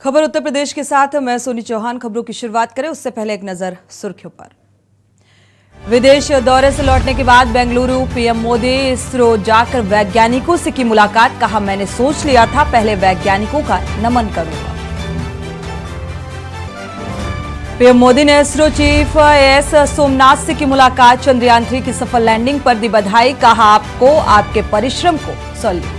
खबर उत्तर प्रदेश के साथ मैं सोनी चौहान। खबरों की शुरुआत करें उससे पहले एक नजर सुर्खियों पर। विदेश दौरे से लौटने के बाद बेंगलुरु पीएम मोदी इसरो जाकर वैज्ञानिकों से की मुलाकात। कहा, मैंने सोच लिया था पहले वैज्ञानिकों का नमन करूंगा। पीएम मोदी ने इसरो चीफ एस सोमनाथ से की मुलाकात। चंद्रयान 3 की सफल लैंडिंग पर दी बधाई। कहा, आपको आपके परिश्रम को सैल्यूट।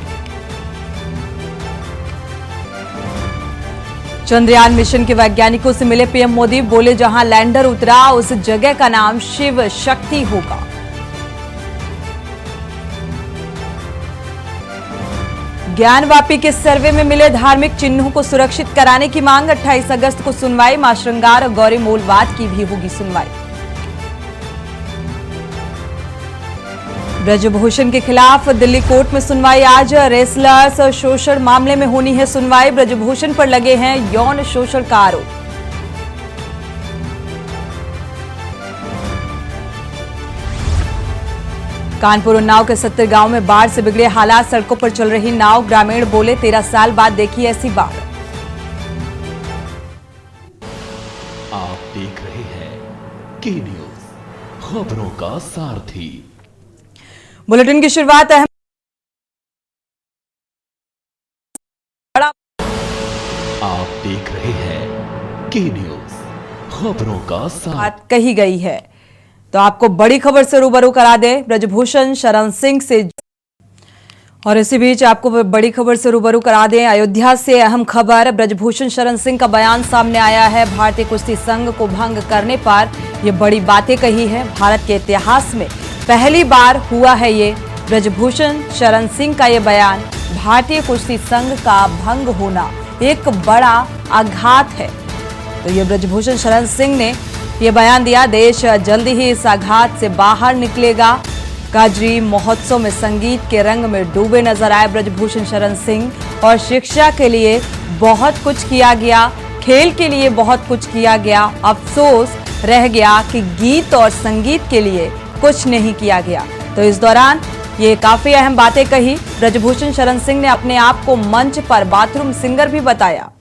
चंद्रयान मिशन के वैज्ञानिकों से मिले पीएम मोदी। बोले, जहां लैंडर उतरा उस जगह का नाम शिव शक्ति होगा। ज्ञानवापी के सर्वे में मिले धार्मिक चिन्हों को सुरक्षित कराने की मांग। 28 अगस्त को सुनवाई। मां श्रृंगार और गौरी मूलवाद की भी होगी सुनवाई। ब्रजभूषण के खिलाफ दिल्ली कोर्ट में सुनवाई आज। रेसलर्स शोषण मामले में होनी है सुनवाई। ब्रजभूषण पर लगे हैं यौन शोषण का आरोप। कानपुर उन्नाव के 70 गांव में बाढ़ से बिगड़े हालात। सड़कों पर चल रही नाव। ग्रामीण बोले, 13 साल बाद देखी ऐसी बाढ़। आप देख रहे हैं के न्यूज, खबरों का सारथी। बुलेटिन की शुरुआत अहम आप देख रहे हैं के न्यूज, खबरों का सारथी। कही गई है तो आपको बड़ी खबर से रूबरू करा दे ब्रजभूषण शरण सिंह से। और इसी बीच आपको बड़ी खबर से रूबरू करा दें अयोध्या से अहम खबर। ब्रजभूषण शरण सिंह का बयान सामने आया है। भारतीय कुश्ती संघ को भंग करने पर यह बड़ी बातें कही है। भारत के इतिहास में पहली बार हुआ है ये। ब्रजभूषण शरण सिंह का ये बयान। भारतीय कुश्ती संघ का भंग होना एक बड़ा आघात है। तो ये ब्रजभूषण शरण सिंह ने ये बयान दिया। देश जल्दी ही इस आघात से बाहर निकलेगा। काजरी महोत्सव में संगीत के रंग में डूबे नजर आए ब्रजभूषण शरण सिंह। और शिक्षा के लिए बहुत कुछ किया गया, खेल के लिए बहुत कुछ किया गया। अफसोस रह गया कि गीत और संगीत के लिए कुछ नहीं किया गया। तो इस दौरान ये काफी अहम बातें कही। ब्रजभूषण शरण सिंह ने अपने आप को मंच पर बाथरूम सिंगर भी बताया।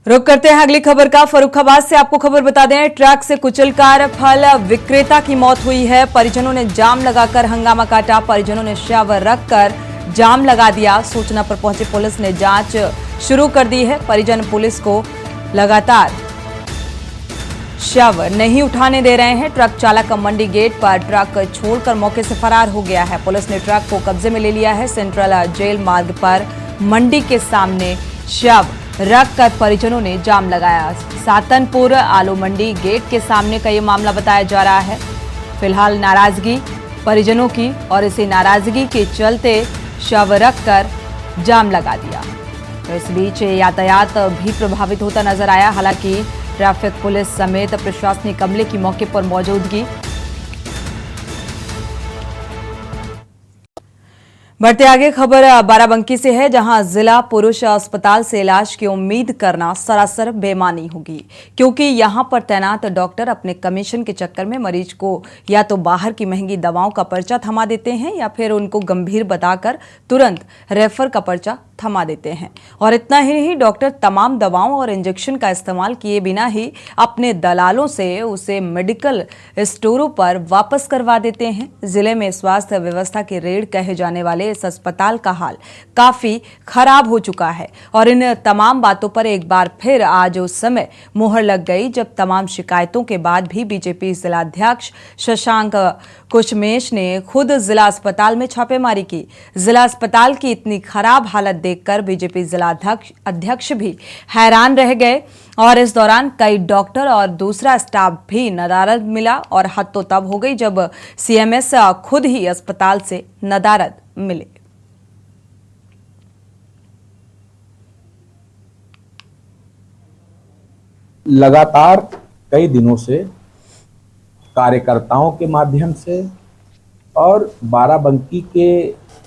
रुक करते हैं अगली खबर का। फर्रुखाबाद से आपको खबर बता दें, ट्रक से कुचलकर फल विक्रेता की मौत हुई है। परिजनों ने जाम लगाकर हंगामा काटा। परिजनों ने शव रखकर जाम लगा दिया। सूचना पर पहुंची पुलिस ने जांच शुरू कर दी है। परिजन पुलिस को लगातार शव नहीं उठाने दे रहे हैं। ट्रक चालक मंडी गेट पर ट्रक छोड़कर मौके से फरार हो गया है। पुलिस ने ट्रक को कब्जे में ले लिया है। सेंट्रल जेल मार्ग पर मंडी के सामने शव रखकर परिजनों ने जाम लगाया। सातनपुर आलू मंडी गेट के सामने का ये मामला बताया जा रहा है। फिलहाल नाराजगी परिजनों की और इसी नाराजगी के चलते शव रखकर जाम लगा दिया। तो इस बीच यातायात भी प्रभावित होता नजर आया। हालांकि ट्रैफिक पुलिस समेत प्रशासनिक अमले की मौके पर मौजूदगी। बढ़ते आगे, खबर बाराबंकी से है, जहां जिला पुरुष अस्पताल से इलाज की उम्मीद करना सरासर बेईमानी होगी। क्योंकि यहां पर तैनात डॉक्टर अपने कमीशन के चक्कर में मरीज को या तो बाहर की महंगी दवाओं का पर्चा थमा देते हैं या फिर उनको गंभीर बताकर तुरंत रेफर का पर्चा थमा देते हैं। और इतना ही नहीं, डॉक्टर तमाम दवाओं और इंजेक्शन का इस्तेमाल किए बिना ही अपने दलालों से उसे मेडिकल स्टोरों पर वापस करवा देते हैं। जिले में स्वास्थ्य व्यवस्था की रीढ़ कहे जाने वाले इस अस्पताल का हाल काफी खराब हो चुका है। और इन तमाम बातों पर एक बार फिर आज उस समय मुहर लग गई जब तमाम शिकायतों के बाद भी बीजेपी जिलाध्यक्ष शशांक कुशमेश ने खुद जिला अस्पताल में छापेमारी की। जिला अस्पताल की इतनी खराब हालत देखकर बीजेपी जिलाध्यक्ष भी हैरान रह गए। और इस दौरान कई डॉक्टर और दूसरा स्टाफ भी नदारद मिला। और हद तो तब हो गई जब सीएमएस खुद ही अस्पताल से नदारद मिले। लगातार कई दिनों से कार्यकर्ताओं के माध्यम से और बाराबंकी के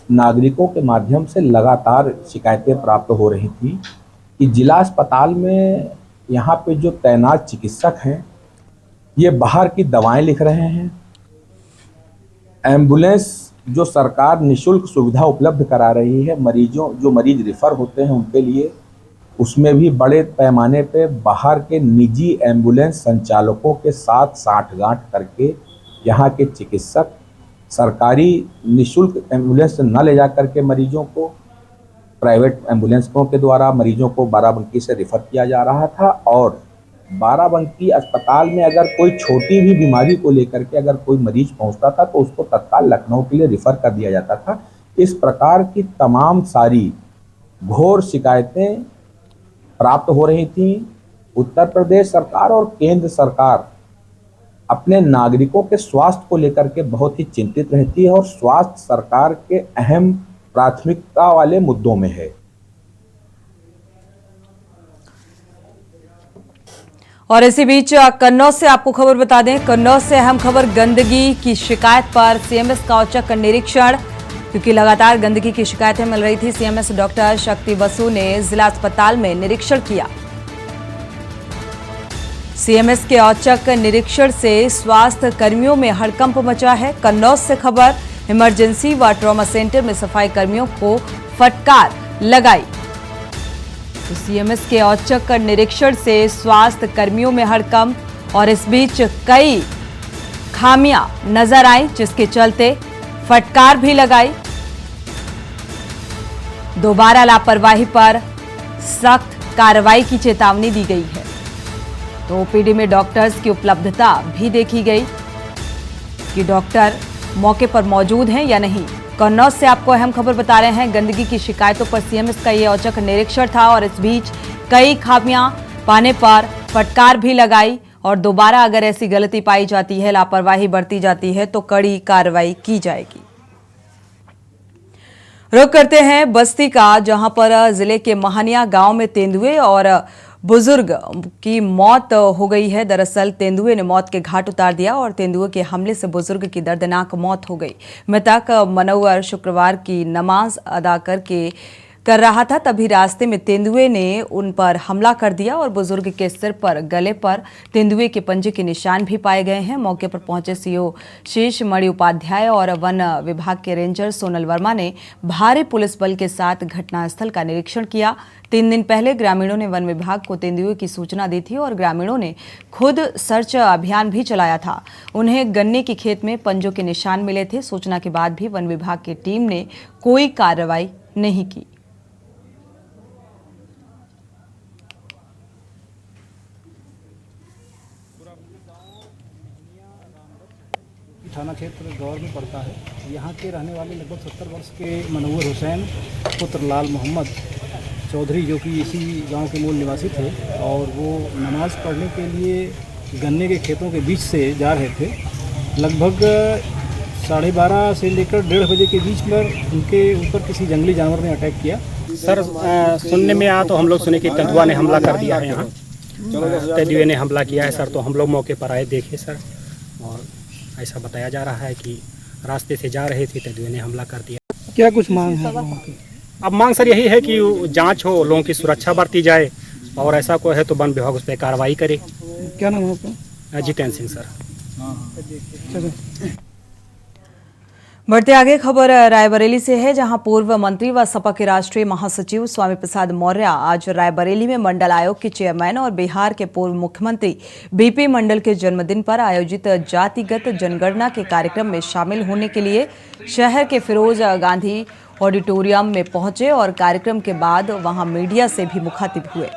नागरिकों के माध्यम से लगातार शिकायतें प्राप्त हो रही थी कि जिला अस्पताल में यहाँ पे जो तैनात चिकित्सक हैं ये बाहर की दवाएं लिख रहे हैं। एम्बुलेंस जो सरकार निशुल्क सुविधा उपलब्ध करा रही है जो मरीज रिफ़र होते हैं उनके लिए, उसमें भी बड़े पैमाने पे बाहर के निजी एम्बुलेंस संचालकों के साथ साठगांठ करके यहाँ के चिकित्सक सरकारी निशुल्क एम्बुलेंस न ले जा करके मरीजों को प्राइवेट एम्बुलेंसों के द्वारा मरीजों को बाराबंकी से रिफ़र किया जा रहा था। और बाराबंकी अस्पताल में अगर कोई छोटी भी बीमारी को लेकर के अगर कोई मरीज पहुंचता था तो उसको तत्काल लखनऊ के लिए रिफ़र कर दिया जाता था। इस प्रकार की तमाम सारी घोर शिकायतें प्राप्त हो रही थी। उत्तर प्रदेश सरकार और केंद्र सरकार अपने नागरिकों के स्वास्थ्य को लेकर के बहुत ही चिंतित रहती है और स्वास्थ्य सरकार के अहम प्राथमिकता वाले मुद्दों में है। और इसी बीच कन्नौज से आपको खबर बता दें, कन्नौज से अहम खबर, गंदगी की शिकायत पर सीएमएस का औचक निरीक्षण, क्योंकि लगातार गंदगी की शिकायतें मिल रही थी। सीएमएस डॉक्टर शक्ति बसु ने जिला अस्पताल में निरीक्षण किया। सीएमएस के औचक निरीक्षण से स्वास्थ्य कर्मियों में हड़कंप मचा है। कन्नौज से खबर, इमरजेंसी व ट्रॉमा सेंटर में सफाई कर्मियों को फटकार लगाई। तो सीएमएस के औचक निरीक्षण से स्वास्थ्य कर्मियों में हड़कंप और इस बीच कई खामियां नजर आई, जिसके चलते फटकार भी लगाई। दोबारा लापरवाही पर सख्त कार्रवाई की चेतावनी दी गई है। तो ओपीडी में डॉक्टर्स की उपलब्धता भी देखी गई कि डॉक्टर मौके पर मौजूद हैं या नहीं। कन्नौज से आपको अहम खबर बता रहे हैं, गंदगी की शिकायतों पर सीएमएस का ये औचक निरीक्षण था और इस बीच कई खामियां पाने पर फटकार भी लगाई और दोबारा अगर ऐसी गलती पाई जाती है, लापरवाही बरती जाती है तो कड़ी कार्रवाई की जाएगी। रुख करते हैं बस्ती का, जहां पर जिले के महानिया गांव में तेंदुए और बुजुर्ग की मौत हो गई है। दरअसल तेंदुए ने मौत के घाट उतार दिया और तेंदुए के हमले से बुजुर्ग की दर्दनाक मौत हो गई। मृतक मनोवर शुक्रवार की नमाज अदा कर रहा था, तभी रास्ते में तेंदुए ने उन पर हमला कर दिया और बुजुर्ग के सिर पर, गले पर तेंदुए के पंजे के निशान भी पाए गए हैं। मौके पर पहुंचे सीओ शेष मणि उपाध्याय और वन विभाग के रेंजर सोनल वर्मा ने भारी पुलिस बल के साथ घटनास्थल का निरीक्षण किया। 3 दिन पहले ग्रामीणों ने वन विभाग को तेंदुए की सूचना दी थी और ग्रामीणों ने खुद सर्च अभियान भी चलाया था। उन्हें गन्ने के खेत में पंजों के निशान मिले थे। सूचना के बाद भी वन विभाग की टीम ने कोई कार्रवाई नहीं की। थाना क्षेत्र गौर में पड़ता है। यहाँ के रहने वाले लगभग 70 वर्ष के मनोवर हुसैन पुत्र लाल मोहम्मद चौधरी, जो कि इसी गांव के मूल निवासी थे, और वो नमाज़ पढ़ने के लिए गन्ने के खेतों के बीच से जा रहे थे। लगभग 12:30 से लेकर 1:30 बजे के बीच में उनके ऊपर किसी जंगली जानवर ने अटैक किया। सर सुनने में आया तो हम लोग सुने कि तेंदुआ ने हमला कर दिया है। यहाँ तेंदुए ने हमला किया है सर, तो हम लोग मौके पर आए, देखे सर, और ऐसा बताया जा रहा है कि रास्ते से जा रहे थे, तेंदुए ने हमला कर दिया। क्या कुछ मांग है लोगों की? अब मांग सर यही है कि जांच हो, लोगों की सुरक्षा बरती जाए और ऐसा कोई है तो वन विभाग उस पर कार्रवाई करे। क्या नाम है आपका? जितेंद्र सिंह सर। बढ़ते आगे खबर रायबरेली से है, जहां पूर्व मंत्री व सपा के राष्ट्रीय महासचिव स्वामी प्रसाद मौर्य आज रायबरेली में मंडल आयोग के चेयरमैन और बिहार के पूर्व मुख्यमंत्री बीपी मंडल के जन्मदिन पर आयोजित जातिगत जनगणना के कार्यक्रम में शामिल होने के लिए शहर के फिरोज गांधी ऑडिटोरियम में पहुंचे और कार्यक्रम के बाद वहां मीडिया से भी मुखातिब हुए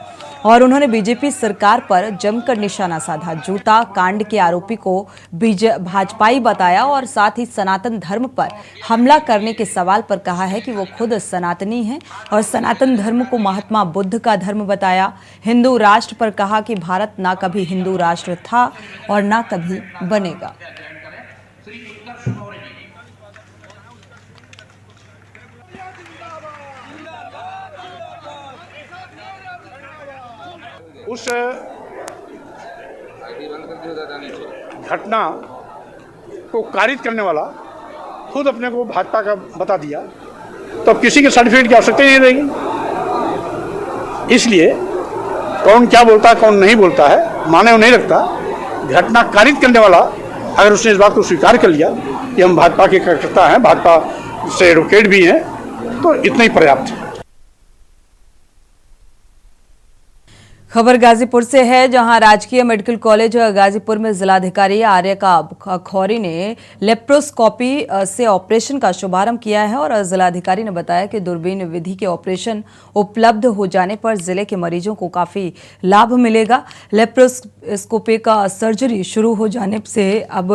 और उन्होंने बीजेपी सरकार पर जमकर निशाना साधा। जूता कांड के आरोपी को भाजपाई बताया और साथ ही सनातन धर्म पर हमला करने के सवाल पर कहा है कि वो खुद सनातनी हैं और सनातन धर्म को महात्मा बुद्ध का धर्म बताया। हिंदू राष्ट्र पर कहा कि भारत ना कभी हिंदू राष्ट्र था और ना कभी बनेगा। उस घटना को कारित करने वाला खुद अपने को भाजपा का बता दिया, तो अब किसी के सर्टिफिकेट की आवश्यकता ही नहीं रहेगी। इसलिए कौन क्या बोलता है, कौन नहीं बोलता है, माने नहीं रखता, घटना कारित करने वाला अगर उसने इस बात को स्वीकार कर लिया कि हम भाजपा के कार्यकर्ता हैं, भाजपा से एडवोकेट भी हैं, तो इतना ही पर्याप्त है। खबर गाजीपुर से है, जहां राजकीय मेडिकल कॉलेज गाजीपुर में जिलाधिकारी आर्य खौरी ने लेप्रोस्कोपी से ऑपरेशन का शुभारंभ किया है और जिलाधिकारी ने बताया कि दूरबीन विधि के ऑपरेशन उपलब्ध हो जाने पर जिले के मरीजों को काफी लाभ मिलेगा। लेप्रोस्कोपी का सर्जरी शुरू हो जाने से अब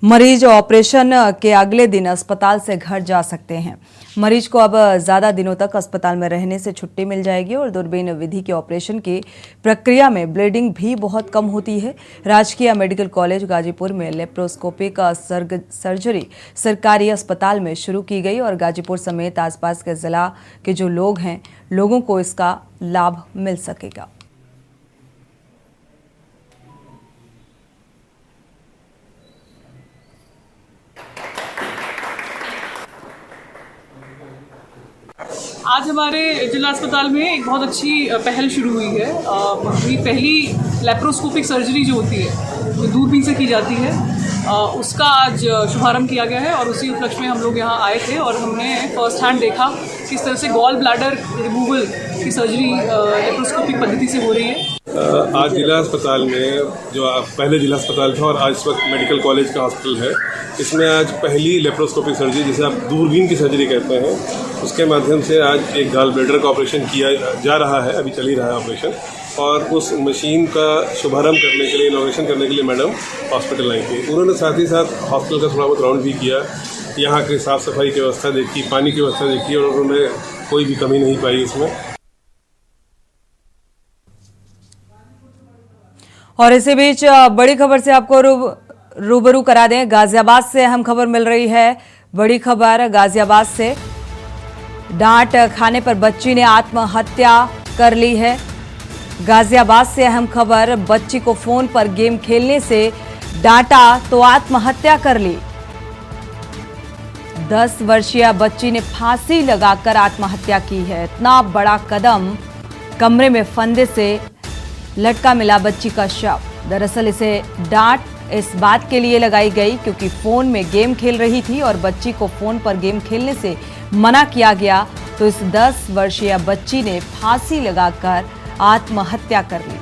मरीज ऑपरेशन के अगले दिन अस्पताल से घर जा सकते हैं। मरीज को अब ज्यादा दिनों तक अस्पताल में रहने से छुट्टी मिल जाएगी और दूरबीन विधि के ऑपरेशन की प्रक्रिया में ब्लीडिंग भी बहुत कम होती है। राजकीय मेडिकल कॉलेज गाजीपुर में लेप्रोस्कोपी का सर्जरी सरकारी अस्पताल में शुरू की गई और गाजीपुर समेत आसपास के जिला के जो लोग हैं, लोगों को इसका लाभ मिल सकेगा। आज हमारे जिला अस्पताल में एक बहुत अच्छी पहल शुरू हुई है। हमारी पहली लेप्रोस्कोपिक सर्जरी जो होती है, जो दूरबीन से की जाती है, उसका आज शुभारंभ किया गया है और उसी उपलक्ष्य में हम लोग यहाँ आए थे और हमने फर्स्ट हैंड देखा किस तरह से गॉल ब्लैडर रिमूवल की सर्जरी लेप्रोस्कोपिक पद्धति से हो रही है। आज जिला अस्पताल में, जो पहले जिला अस्पताल था और आज इस वक्त मेडिकल कॉलेज का हॉस्पिटल है, इसमें आज पहली लेप्रोस्कोपिक सर्जरी, जिसे आप दूरबीन की सर्जरी कहते हैं, उसके माध्यम से आज एक गॉल ब्लैडर का ऑपरेशन किया जा रहा है। अभी चल ही रहा है ऑपरेशन, और उस मशीन का शुभारंभ करने के लिए, इनॉग्रेशन करने के लिए मैडम हॉस्पिटल आई थी। उन्होंने साथ ही साथ हॉस्पिटल का थोड़ा बहुत राउंड भी किया, यहाँ की साफ़ सफाई की व्यवस्था देखी, पानी की व्यवस्था देखी और उन्होंने कोई भी कमी नहीं पाई इसमें। और इसी बीच बड़ी खबर से आपको रूबरू करा दें। गाजियाबाद से अहम खबर मिल रही है। बड़ी खबर गाजियाबाद से, डांट खाने पर बच्ची ने आत्महत्या कर ली है। गाजियाबाद से अहम खबर, बच्ची को फोन पर गेम खेलने से डांटा तो आत्महत्या कर ली। 10 वर्षीय बच्ची ने फांसी लगाकर आत्महत्या की है। इतना बड़ा कदम, कमरे में फंदे से लटका मिला बच्ची का शव। दरअसल इसे डांट इस बात के लिए लगाई गई क्योंकि फोन में गेम खेल रही थी और बच्ची को फोन पर गेम खेलने से मना किया गया, तो इस 10 वर्षीय बच्ची ने फांसी लगाकर आत्महत्या कर ली।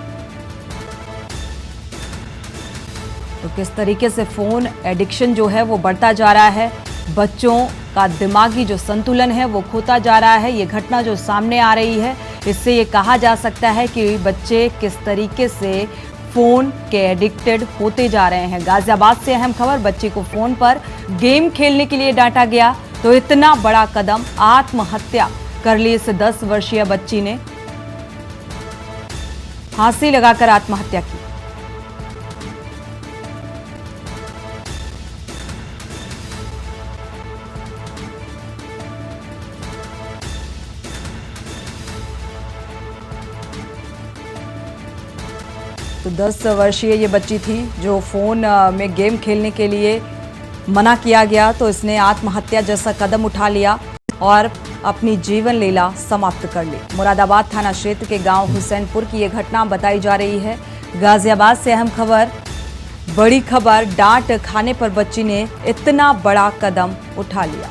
तो किस तरीके से फोन एडिक्शन जो है वो बढ़ता जा रहा है, बच्चों का दिमागी जो संतुलन है वो खोता जा रहा है। ये घटना जो सामने आ रही है, इससे ये कहा जा सकता है कि बच्चे किस तरीके से फोन के एडिक्टेड होते जा रहे हैं। गाजियाबाद से अहम खबर, बच्चे को फोन पर गेम खेलने के लिए डांटा गया तो इतना बड़ा कदम, आत्महत्या कर ली इस 10 वर्षीय बच्ची ने, फांसी लगाकर आत्महत्या की। तो 10 वर्षीय ये बच्ची थी जो फोन में गेम खेलने के लिए मना किया गया तो इसने आत्महत्या जैसा कदम उठा लिया और अपनी जीवन लीला समाप्त कर ली। मुरादाबाद थाना क्षेत्र के गांव हुसैनपुर की ये घटना बताई जा रही है। गाजियाबाद से अहम खबर, बड़ी खबर, डांट खाने पर बच्ची ने इतना बड़ा कदम उठा लिया।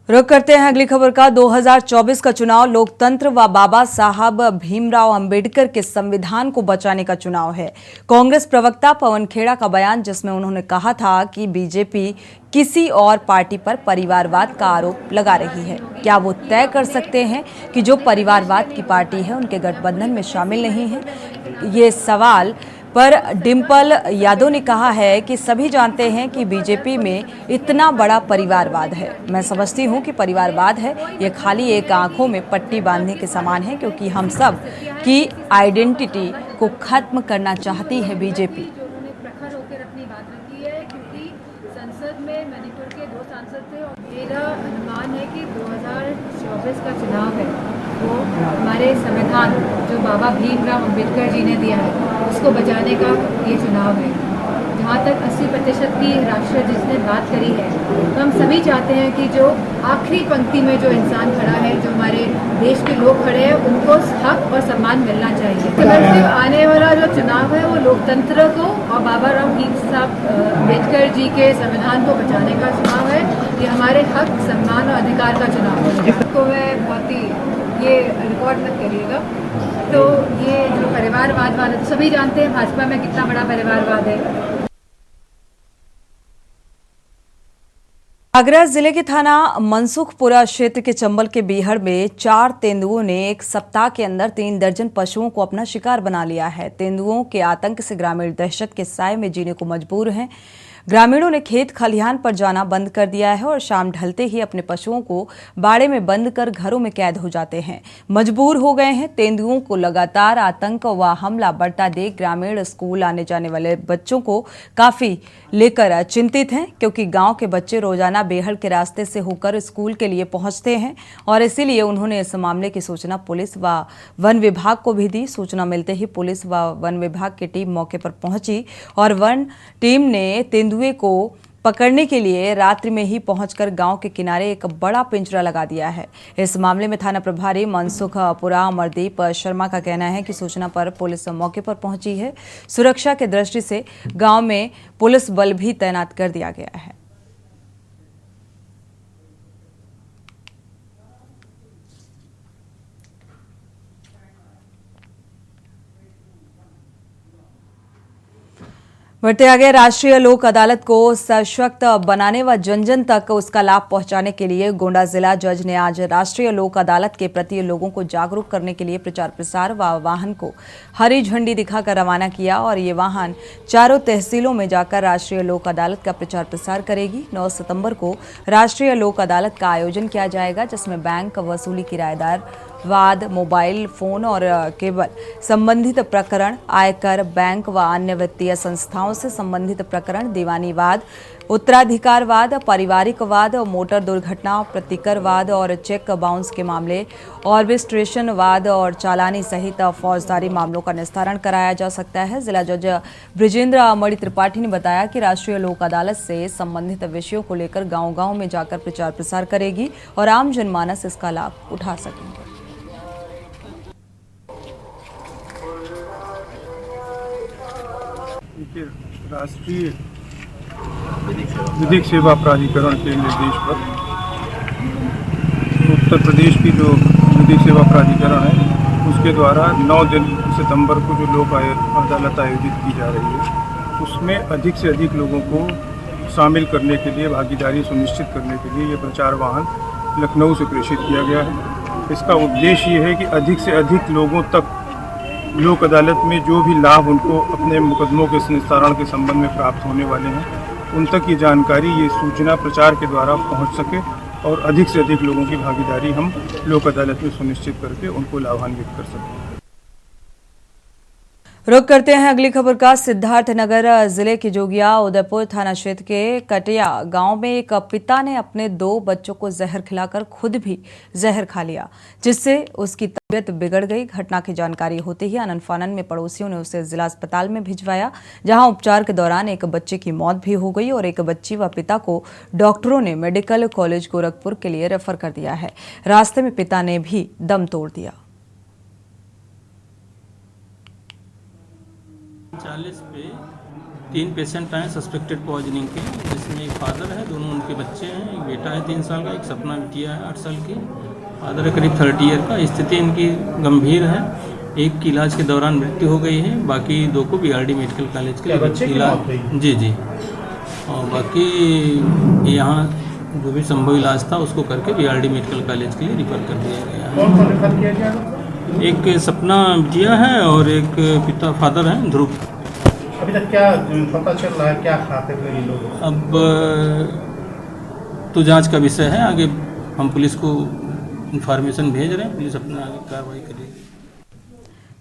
रुक करते हैं अगली खबर का। 2024 का चुनाव लोकतंत्र व बाबा साहब भीमराव अंबेडकर के संविधान को बचाने का चुनाव है। कांग्रेस प्रवक्ता पवन खेड़ा का बयान, जिसमें उन्होंने कहा था कि बीजेपी किसी और पार्टी पर परिवारवाद का आरोप लगा रही है। क्या वो तय कर सकते हैं कि जो परिवारवाद की पार्टी है उनके गठबंधन में शामिल नहीं है? ये सवाल पर डिम्पल यादव ने कहा है कि सभी जानते हैं कि बीजेपी में इतना बड़ा परिवारवाद है। मैं समझती हूं कि परिवारवाद है, ये खाली एक आंखों में पट्टी बांधने के समान है, क्योंकि हम सब की आइडेंटिटी को खत्म करना चाहती है बीजेपी। प्रखर होकर अपनी बात रखी है, क्योंकि संसद में मणिपुर के 2 सांसद थे और मेरा अनुमान है कि 2024 का चुनाव है वो हमारे संविधान जो बाबा भीमराव अंबेडकर जी ने दिया है उसको बचाने का ये चुनाव है। जहाँ तक 80% की राष्ट्रीय जिसने बात करी है, तो हम सभी चाहते हैं कि जो आखिरी पंक्ति में जो इंसान खड़ा है, जो हमारे देश के लोग खड़े हैं, उनको हक और सम्मान मिलना चाहिए। तो आने वाला जो चुनाव है वो लोकतंत्र को और बाबा राव साहब अम्बेडकर जी के संविधान को बचाने का चुनाव है। ये हमारे हक, सम्मान और अधिकार का चुनाव है। तो मैं बहुत ही ये रिकॉर्ड मत करिएगा। तो ये जो परिवारवाद वाला, तो सभी जानते हैं भाजपा में कितना बड़ा परिवारवाद है। आगरा जिले के थाना मनसुखपुरा क्षेत्र के चंबल के बीहड़ में 4 तेंदुओं ने एक सप्ताह के अंदर 3 दर्जन पशुओं को अपना शिकार बना लिया है। तेंदुओं के आतंक से ग्रामीण दहशत के साए में जीने को मजबूर हैं। ग्रामीणों ने खेत खलिहान पर जाना बंद कर दिया है और शाम ढलते ही अपने पशुओं को बाड़े में बंद कर घरों में कैद हो जाते हैं। मजबूर हो गए हैं। तेंदुओं को लगातार आतंक व हमला बढ़ता देख ग्रामीण स्कूल आने जाने वाले बच्चों को काफी लेकर चिंतित हैं, क्योंकि गांव के बच्चे रोजाना बेहड़ के रास्ते से होकर स्कूल के लिए पहुंचते हैं और इसीलिए उन्होंने इस मामले की सूचना पुलिस व वन विभाग को भी दी। सूचना मिलते ही पुलिस व वन विभाग की टीम मौके पर पहुंची और वन टीम ने तेंदुए को पकड़ने के लिए रात्रि में ही पहुंचकर गांव के किनारे एक बड़ा पिंजरा लगा दिया है। इस मामले में थाना प्रभारी मनसुखपुरा अमरदीप शर्मा का कहना है कि सूचना पर पुलिस मौके पर पहुंची है। सुरक्षा की दृष्टि से गांव में पुलिस बल भी तैनात कर दिया गया है। बढ़ते आगे, राष्ट्रीय लोक अदालत को सशक्त बनाने व जन जन तक उसका लाभ पहुंचाने के लिए गोंडा जिला जज ने आज राष्ट्रीय लोक अदालत के प्रति लोगों को जागरूक करने के लिए प्रचार प्रसार व वाहन को हरी झंडी दिखाकर रवाना किया और ये वाहन चारों तहसीलों में जाकर राष्ट्रीय लोक अदालत का प्रचार प्रसार करेगी। 9 सितंबर को राष्ट्रीय लोक अदालत का आयोजन किया जाएगा, जिसमें बैंक वसूली, किराएदार वाद, मोबाइल फोन और केबल संबंधित प्रकरण, आयकर, बैंक व अन्य वित्तीय संस्थाओं से संबंधित प्रकरण, दीवानी वाद, उत्तराधिकार वाद, पारिवारिक वाद, मोटर दुर्घटना, प्रतिकर वाद और चेक बाउंस के मामले, ऑर्बिस्ट्रेशन वाद और चालानी सहित फौजदारी मामलों का निस्तारण कराया जा सकता है। जिला जज ब्रिजेंद्र अमड़ी त्रिपाठी ने बताया कि राष्ट्रीय लोक अदालत से संबंधित विषयों को लेकर गांव-गांव में जाकर प्रचार प्रसार करेगी और आम जनमानस इसका लाभ उठा सकेंगे। राष्ट्रीय विधिक सेवा प्राधिकरण के निर्देश पर उत्तर प्रदेश की जो विधिक सेवा प्राधिकरण है उसके द्वारा 9 सितंबर को जो लोक अदालत आयोजित की जा रही है, उसमें अधिक से अधिक लोगों को शामिल करने के लिए, भागीदारी सुनिश्चित करने के लिए ये प्रचार वाहन लखनऊ से प्रेषित किया गया है। इसका उद्देश्य ये है कि अधिक से अधिक लोगों तक लोक अदालत में जो भी लाभ उनको अपने मुकदमों के निस्तारण के संबंध में प्राप्त होने वाले हैं, उन तक ये जानकारी, ये सूचना प्रचार के द्वारा पहुंच सके और अधिक से अधिक लोगों की भागीदारी हम लोक अदालत में सुनिश्चित करके उनको लाभान्वित कर सकें। रुक करते हैं अगली खबर का। सिद्धार्थनगर जिले के जोगिया उदयपुर थाना क्षेत्र के कटिया गांव में एक पिता ने अपने 2 बच्चों को जहर खिलाकर खुद भी जहर खा लिया, जिससे उसकी तबीयत बिगड़ गई। घटना की जानकारी होते ही आनन फानन में पड़ोसियों ने उसे जिला अस्पताल में भिजवाया, जहां उपचार के दौरान एक बच्चे की मौत भी हो गई और एक बच्ची व पिता को डॉक्टरों ने मेडिकल कॉलेज गोरखपुर के लिए रेफर कर दिया है। रास्ते में पिता ने भी दम तोड़ दिया। 40 पे 3 पेशेंट आए सस्पेक्टेड पॉइजनिंग के, जिसमें एक फादर है, दोनों उनके बच्चे हैं, एक बेटा है 3 साल का, एक सपना बिटिया है 8 साल की, फादर है करीब 30 ईयर का। स्थिति इनकी गंभीर है, एक की इलाज के दौरान मृत्यु हो गई है, बाकी 2 को बीआरडी मेडिकल कॉलेज के इलाज जी और बाकी यहाँ जो भी संभव इलाज था उसको करके बीआरडी मेडिकल कॉलेज के लिए रिफर कर दिया गया है। कौन रेफर किया गया? एक सपना बिटिया है और एक पिता फादर है ध्रुव। अभी तक क्या पता चल रहा है, क्या खाते थे ये लोग? अब तो जांच का विषय है, आगे हम पुलिस को इंफॉर्मेशन भेज रहे हैं, पुलिस अपना आगे कार्रवाई करेगी।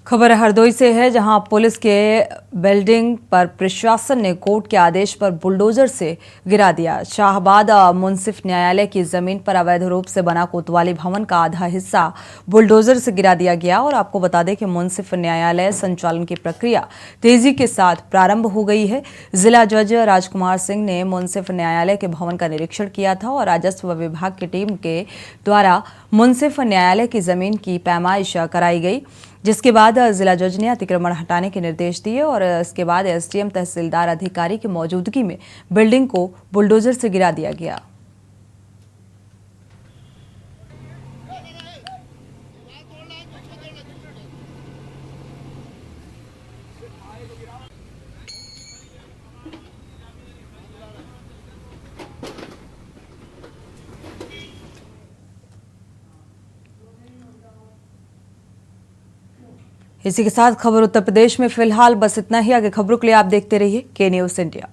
खबर हरदोई से है, जहां पुलिस के बिल्डिंग पर प्रशासन ने कोर्ट के आदेश पर बुलडोजर से गिरा दिया। शाहबाद मुंसिफ न्यायालय की जमीन पर अवैध रूप से बना कोतवाली भवन का आधा हिस्सा बुलडोजर से गिरा दिया गया। और आपको बता दें कि मुंसिफ न्यायालय संचालन की प्रक्रिया तेजी के साथ प्रारंभ हो गई है। जिला जज राजकुमार सिंह ने मुंसिफ न्यायालय के भवन का निरीक्षण किया था और राजस्व विभाग की टीम के द्वारा मुंसिफ न्यायालय की जमीन की पैमाइश कराई गई, जिसके बाद जिला जज ने अतिक्रमण हटाने के निर्देश दिए और इसके बाद एसडीएम तहसीलदार अधिकारी की मौजूदगी में बिल्डिंग को बुलडोजर से गिरा दिया गया। इसी के साथ खबर उत्तर प्रदेश में फिलहाल बस इतना ही। आगे खबरों के लिए आप देखते रहिए के न्यूज़ इंडिया।